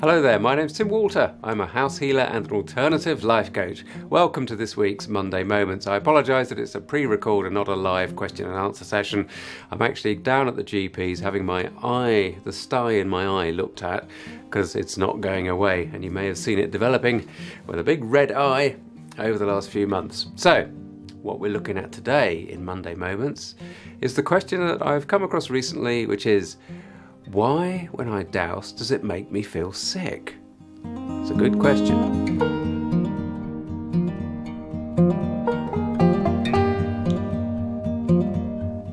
Hello there, my name's Tim Walter. I'm a house healer and an alternative life coach. Welcome to this week's Monday Moments. I apologise that it's a pre-record and not a live question and answer session. I'm actually down at the GP's having my eye, the sty in my eye, looked at because it's not going away, and you may have seen it developing with a big red eye over the last few months. So, what we're looking at today in Monday Moments is the question that I've come across recently, which is, why, when I douse, does it make me feel sick? It's a good question.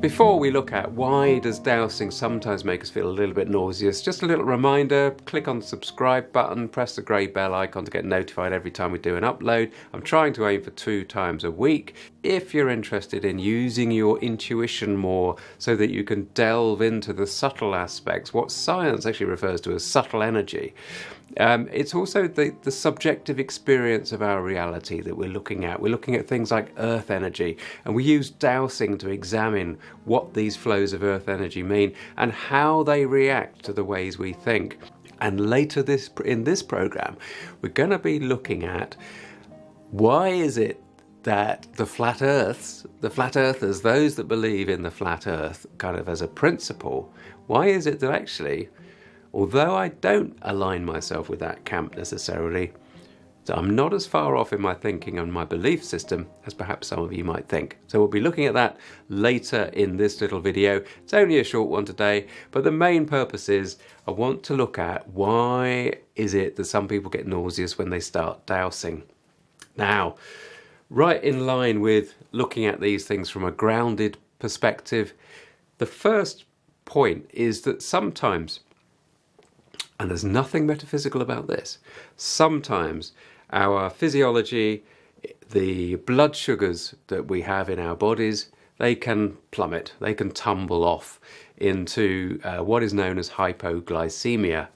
Before we look at why does dowsing sometimes make us feel a little bit nauseous, just a little reminder, click on the subscribe button, press the grey bell icon to get notified every time we do an upload. I'm trying to aim for 2 times a week. If you're interested in using your intuition more so that you can delve into the subtle aspects, what science actually refers to as subtle energy, it's also the subjective experience of our reality that we're looking at. We're looking at things like earth energy, and we use dowsing to examine what these flows of earth energy mean and how they react to the ways we think. And later in this program, we're going to be looking at why is it that the flat earthers, those that believe in the flat earth kind of as a principle, why is it that actually, although I don't align myself with that camp necessarily, so I'm not as far off in my thinking and my belief system as perhaps some of you might think. So we'll be looking at that later in this little video. It's only a short one today, but the main purpose is I want to look at why is it that some people get nauseous when they start dowsing. Now, right in line with looking at these things from a grounded perspective, the first point is that sometimes, and there's nothing metaphysical about this, sometimes our physiology, the blood sugars that we have in our bodies, they can plummet, they can tumble off into what is known as hypoglycemia.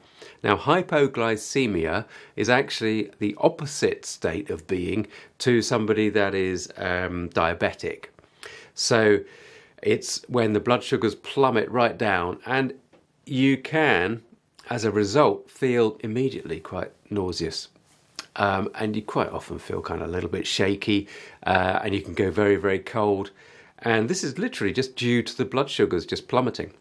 Now, hypoglycemia is actually the opposite state of being to somebody that is diabetic. So it's when the blood sugars plummet right down, and you can, as a result, feel immediately quite nauseous. And you quite often feel kind of a little bit shaky, and you can go very, very cold. And this is literally just due to the blood sugars just plummeting.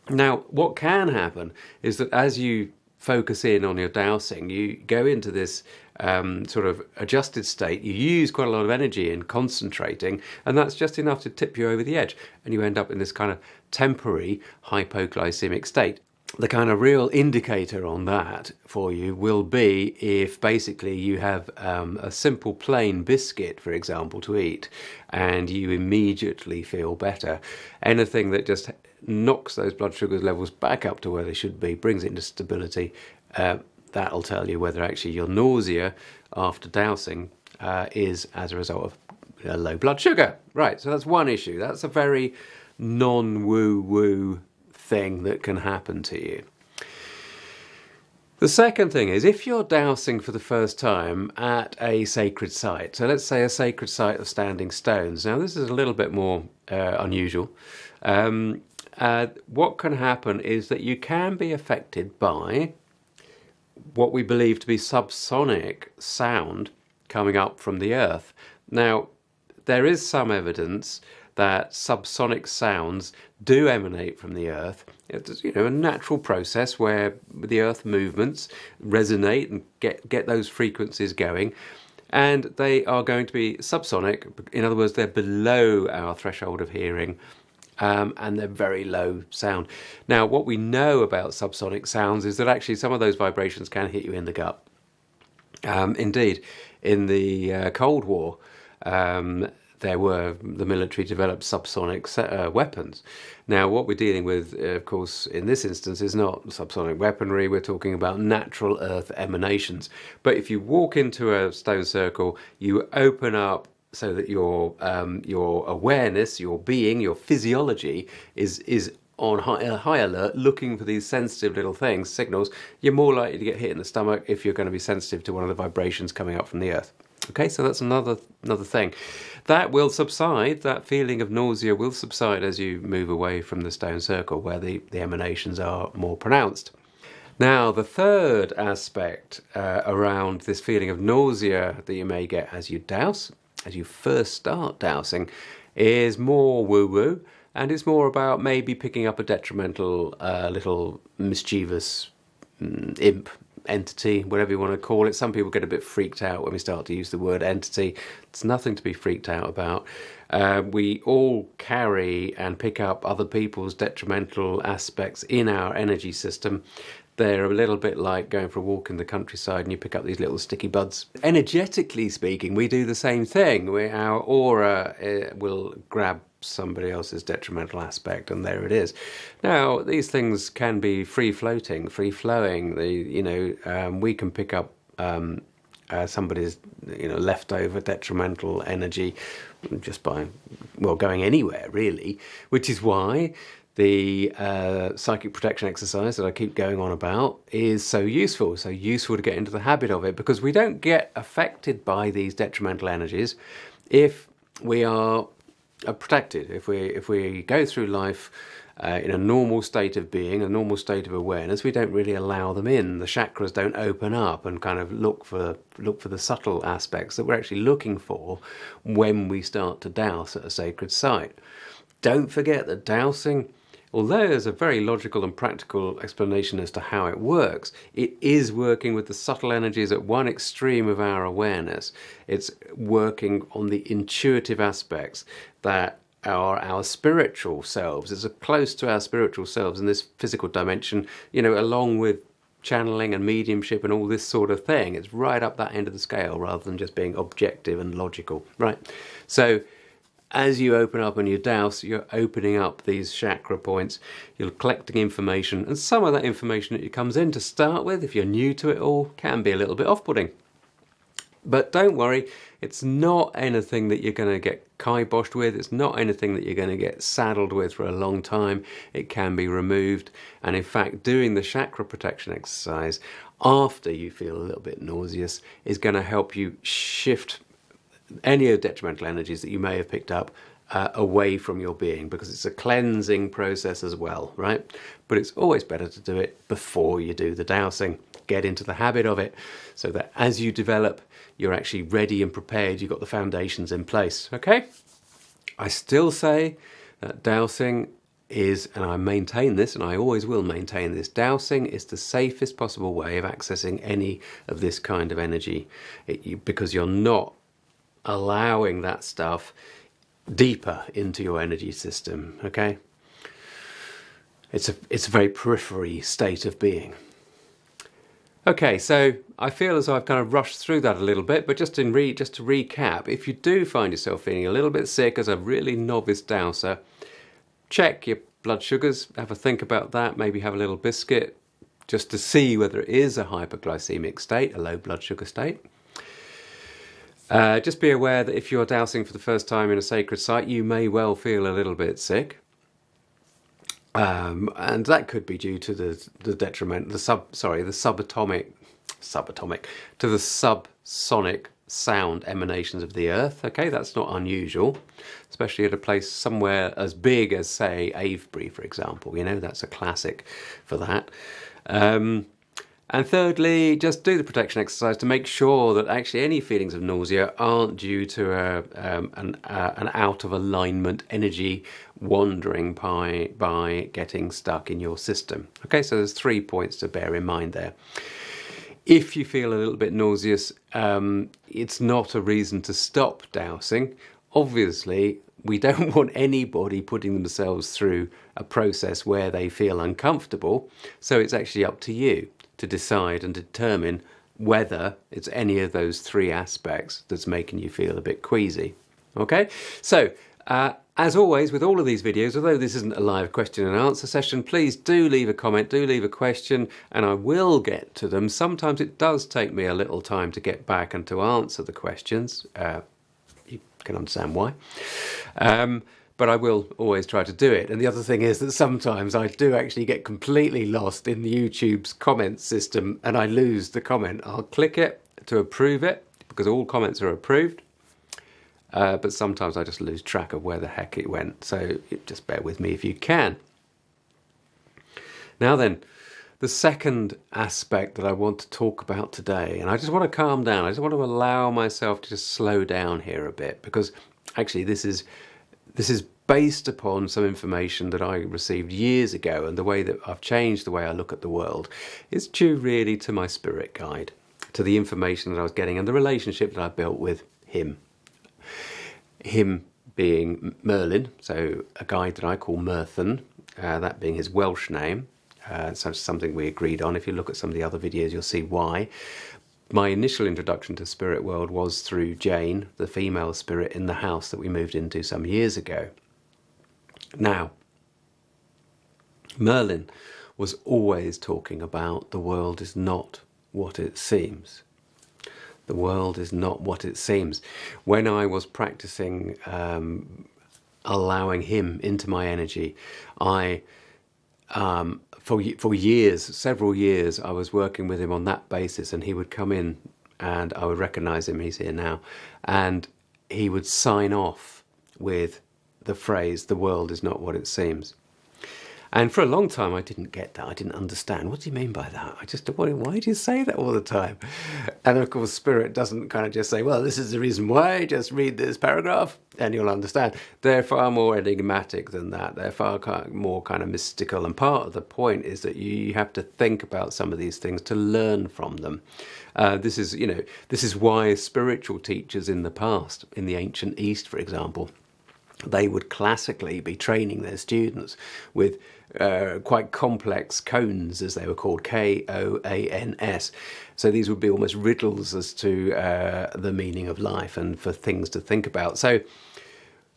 Now, what can happen is that as you focus in on your dowsing, you go into this sort of adjusted state. You use quite a lot of energy in concentrating, and that's just enough to tip you over the edge. And you end up in this kind of temporary hypoglycemic state. The kind of real indicator on that for you will be if basically you have a simple plain biscuit, for example, to eat, and you immediately feel better. Anything that just knocks those blood sugar levels back up to where they should be, brings it into stability, that'll tell you whether actually your nausea after dowsing is as a result of low blood sugar. Right, so that's one issue. That's a very non-woo-woo thing that can happen to you. The second thing is, if you're dowsing for the first time at a sacred site, so let's say a sacred site of standing stones. Now, this is a little bit more unusual. What can happen is that you can be affected by what we believe to be subsonic sound coming up from the earth. Now, there is some evidence that subsonic sounds do emanate from the earth. It's a natural process where the earth movements resonate and get those frequencies going, and they are going to be subsonic. In other words, they're below our threshold of hearing, and they're very low sound. Now, what we know about subsonic sounds is that actually some of those vibrations can hit you in the gut. Indeed, in the Cold War, the military developed subsonic weapons. Now, what we're dealing with, of course, in this instance is not subsonic weaponry. We're talking about natural earth emanations. But if you walk into a stone circle, you open up so that your awareness, your being, your physiology is on high alert, looking for these sensitive little things, signals. You're more likely to get hit in the stomach if you're going to be sensitive to one of the vibrations coming up from the earth. Okay, so that's another thing. That will subside, that feeling of nausea will subside as you move away from the stone circle where the emanations are more pronounced. Now, the third aspect around this feeling of nausea that you may get as you douse, as you first start dowsing, is more woo-woo, and it's more about maybe picking up a detrimental little mischievous imp, entity, whatever you want to call it. Some people get a bit freaked out when we start to use the word entity. It's nothing to be freaked out about. We all carry and pick up other people's detrimental aspects in our energy system. They're a little bit like going for a walk in the countryside and you pick up these little sticky buds. Energetically speaking, we do the same thing. Our aura will grab somebody else's detrimental aspect, and there it is. Now, these things can be free-floating, free-flowing. We can pick up somebody's leftover detrimental energy just by going anywhere, really, which is why the psychic protection exercise that I keep going on about is so useful to get into the habit of it, because we don't get affected by these detrimental energies if we are protected, if we go through life in a normal state of being, a normal state of awareness. We don't really allow them in. The chakras don't open up and kind of look for the subtle aspects that we're actually looking for when we start to douse at a sacred site. Don't forget that dowsing, although there's a very logical and practical explanation as to how it works, it is working with the subtle energies at one extreme of our awareness. It's working on the intuitive aspects that are our spiritual selves. It's close to our spiritual selves in this physical dimension, along with channeling and mediumship and all this sort of thing. It's right up that end of the scale rather than just being objective and logical, right? So as you open up and you douse, you're opening up these chakra points, you're collecting information, and some of that information that comes in to start with, if you're new to it all, can be a little bit off-putting. But don't worry, it's not anything that you're going to get kiboshed with, it's not anything that you're going to get saddled with for a long time. It can be removed, and in fact doing the chakra protection exercise after you feel a little bit nauseous is going to help you shift any of the detrimental energies that you may have picked up away from your being, because it's a cleansing process as well, right? But it's always better to do it before you do the dowsing. Get into the habit of it so that as you develop, you're actually ready and prepared. You've got the foundations in place, okay? I still say that dowsing is, and I maintain this, and I always will maintain this, dowsing is the safest possible way of accessing any of this kind of energy, because you're not allowing that stuff deeper into your energy system, okay? It's a very periphery state of being. Okay, so I feel as though I've kind of rushed through that a little bit, but just to recap, if you do find yourself feeling a little bit sick as a really novice dowser, check your blood sugars, have a think about that, maybe have a little biscuit, just to see whether it is a hypoglycemic state, a low blood sugar state. Just be aware that if you're dowsing for the first time in a sacred site, you may well feel a little bit sick. And that could be due to the subsonic sound emanations of the earth. Okay, that's not unusual, especially at a place somewhere as big as, say, Avebury, for example. That's a classic for that. And thirdly, just do the protection exercise to make sure that actually any feelings of nausea aren't due to an out of alignment energy wandering by getting stuck in your system. Okay, so there's 3 points to bear in mind there. If you feel a little bit nauseous, it's not a reason to stop dowsing. Obviously, we don't want anybody putting themselves through a process where they feel uncomfortable, so it's actually up to you to decide and determine whether it's any of those 3 aspects that's making you feel a bit queasy. Okay, so as always with all of these videos, although this isn't a live question and answer session, please do leave a comment, do leave a question, and I will get to them. Sometimes it does take me a little time to get back and to answer the questions. You can understand why. But I will always try to do it. And the other thing is that sometimes I do actually get completely lost in YouTube's comment system and I lose the comment. I'll click it to approve it because all comments are approved. But sometimes I just lose track of where the heck it went. So just bear with me if you can. Now then, the second aspect that I want to talk about today, and I just want to calm down, I just want to allow myself to just slow down here a bit, because actually this is based upon some information that I received years ago, and the way that I've changed the way I look at the world is due really to my spirit guide, to the information that I was getting and the relationship that I built with him. Him being Merlin, so a guide that I call Merthin, that being his Welsh name. So it's something we agreed on. If you look at some of the other videos, you'll see why. My initial introduction to the spirit world was through Jane, the female spirit in the house that we moved into some years ago. Now, Merlin was always talking about the world is not what it seems. The world is not what it seems. When I was practicing allowing him into my energy, for years, several years, I was working with him on that basis, and he would come in and I would recognize him, he's here now, and he would sign off with the phrase, the world is not what it seems. And for a long time I didn't get that, I didn't understand. What do you mean by that? I just wondered, why do you say that all the time? And of course Spirit doesn't kind of just say, well, this is the reason why, just read this paragraph and you'll understand. They're far more enigmatic than that. They're far more kind of mystical, and part of the point is that you have to think about some of these things to learn from them. This is why spiritual teachers in the past, in the ancient East for example, they would classically be training their students with quite complex koans, as they were called, K-O-A-N-S. So these would be almost riddles as to the meaning of life and for things to think about. So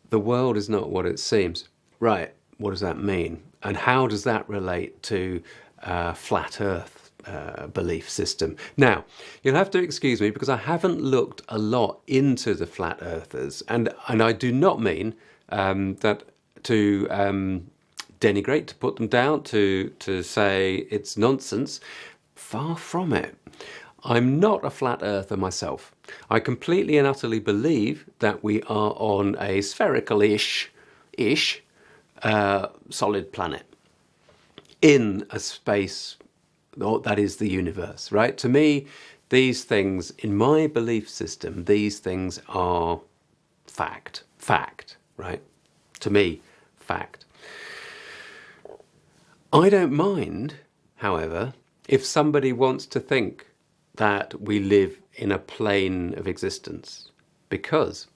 the world is not what it seems. Right, what does that mean? And how does that relate to flat earth belief system? Now, you'll have to excuse me because I haven't looked a lot into the flat earthers, and I do not mean that to denigrate, to put them down, to say it's nonsense. Far from it. I'm not a flat earther myself. I completely and utterly believe that we are on a spherical-ish solid planet in a space that is the universe, right? To me, these things, in my belief system, these things are fact, right? To me, fact. I don't mind, however, if somebody wants to think that we live in a plane of existence, because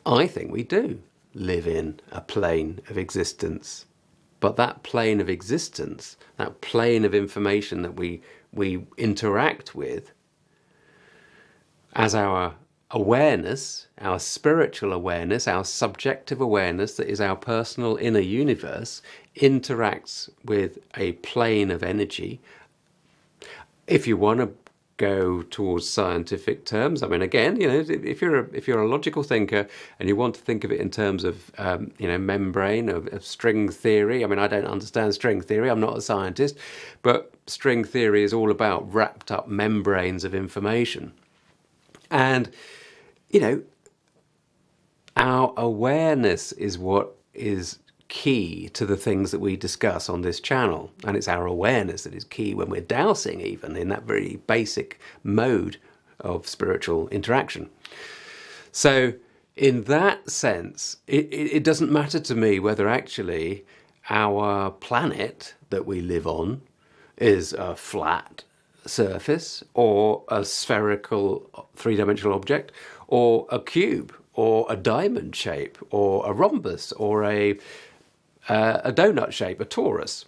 I think we do live in a plane of existence. But that plane of existence, that plane of information that we interact with as our awareness, our spiritual awareness, our subjective awareness that is our personal inner universe, interacts with a plane of energy. If you want to go towards scientific terms, I mean, again, if you're a logical thinker and you want to think of it in terms of membrane, of string theory. I mean, I don't understand string theory, I'm not a scientist, but string theory is all about wrapped up membranes of information. And our awareness is what is key to the things that we discuss on this channel, and it's our awareness that is key when we're dowsing, even in that very basic mode of spiritual interaction. So in that sense, it doesn't matter to me whether actually our planet that we live on is a flat surface or a spherical three-dimensional object or a cube or a diamond shape or a rhombus or a donut shape, a torus,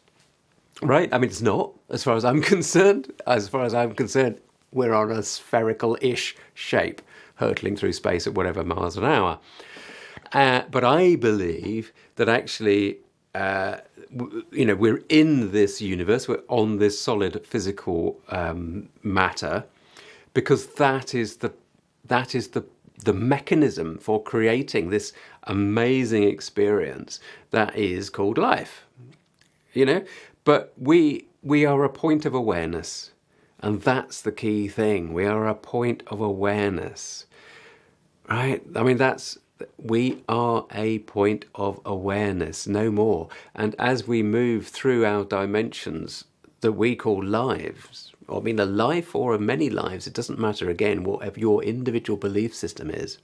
right? I mean, it's not, as far as I'm concerned. As far as I'm concerned, we're on a spherical-ish shape, hurtling through space at whatever miles an hour. But I believe that actually, we're in this universe, we're on this solid physical matter, because that is the mechanism for creating this amazing experience that is called life, But we are a point of awareness, and that's the key thing. We are a point of awareness, right? I mean, that's We are a point of awareness, no more. And as we move through our dimensions that we call lives, I mean a life or a many lives, it doesn't matter again, whatever your individual belief system is,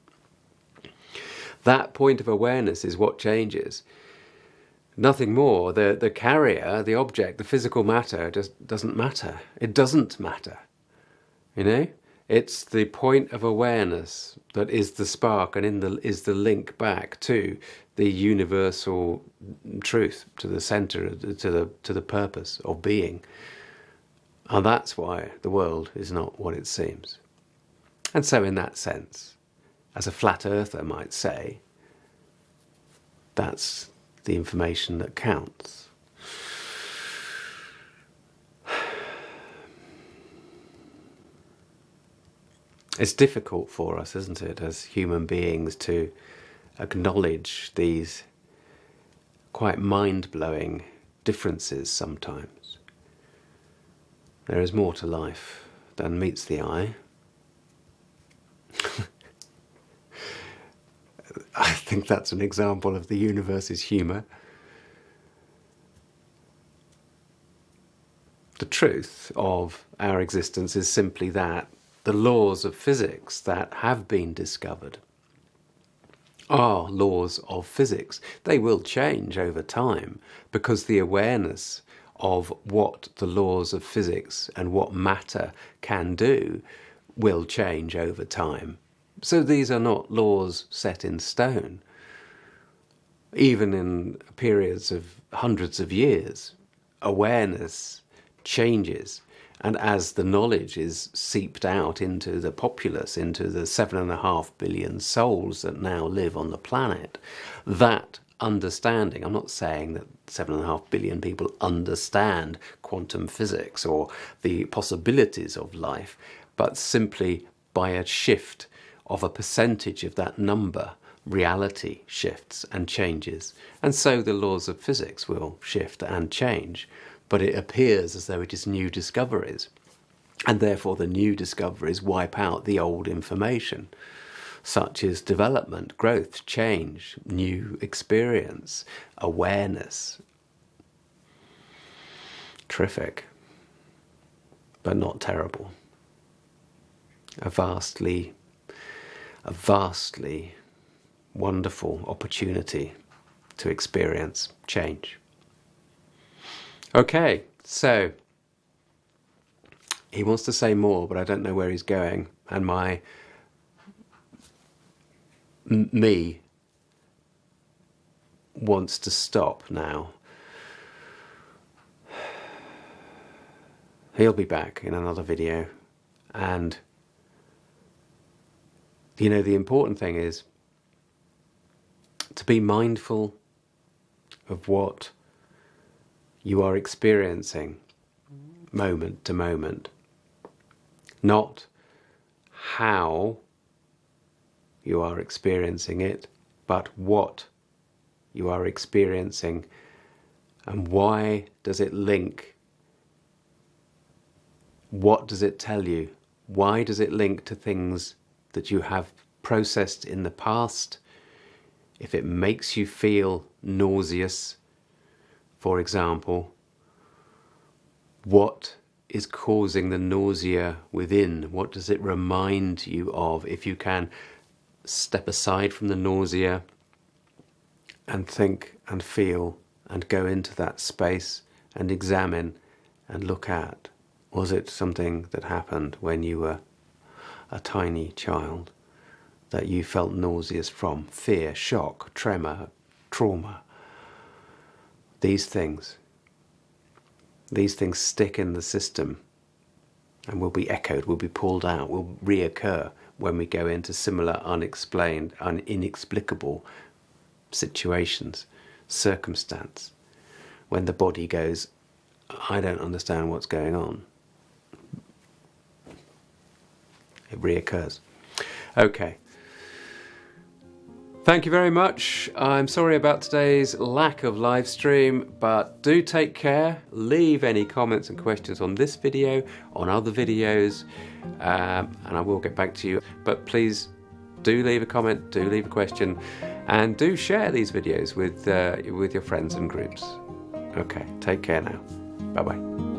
that point of awareness is what changes. Nothing more. The carrier, the object, the physical matter just doesn't matter. It doesn't matter. You know? It's the point of awareness that is the spark and is the link back to the universal truth, to the center, to the purpose of being. And that's why the world is not what it seems. And so in that sense, as a flat earther might say, that's the information that counts. It's difficult for us, isn't it, as human beings, to acknowledge these quite mind-blowing differences sometimes. There is more to life than meets the eye. I think that's an example of the universe's humour. The truth of our existence is simply that the laws of physics that have been discovered are laws of physics. They will change over time because the awareness of what the laws of physics and what matter can do will change over time. So these are not laws set in stone. Even in periods of hundreds of years, awareness changes. And as the knowledge is seeped out into the populace, into the 7.5 billion souls that now live on the planet, that understanding, I'm not saying that 7.5 billion people understand quantum physics or the possibilities of life, but simply by a shift of a percentage of that number, reality shifts and changes. And so the laws of physics will shift and change. But it appears as though it is new discoveries, and therefore the new discoveries wipe out the old information, such as development, growth, change, new experience, awareness. Terrific, but not terrible. A vastly wonderful opportunity to experience change. Okay, so he wants to say more, but I don't know where he's going, and me wants to stop now. He'll be back in another video, and you know, the important thing is to be mindful of what you are experiencing moment to moment, not how you are experiencing it, but what you are experiencing and why does it link? What does it tell you? Why does it link to things that you have processed in the past? If it makes you feel nauseous, for example, what is causing the nausea within? What does it remind you of? If you can step aside from the nausea and think and feel and go into that space and examine and look at, was it something that happened when you were a tiny child that you felt nauseous from? Fear, shock, tremor, trauma. These things stick in the system and will be echoed, will be pulled out, will reoccur when we go into similar unexplained, inexplicable situations, circumstance, when the body goes, I don't understand what's going on. It reoccurs. Okay. Thank you very much. I'm sorry about today's lack of live stream, but do take care. Leave any comments and questions on this video, on other videos, and I will get back to you. But please do leave a comment, do leave a question, and do share these videos with your friends and groups. Okay, take care now. Bye bye.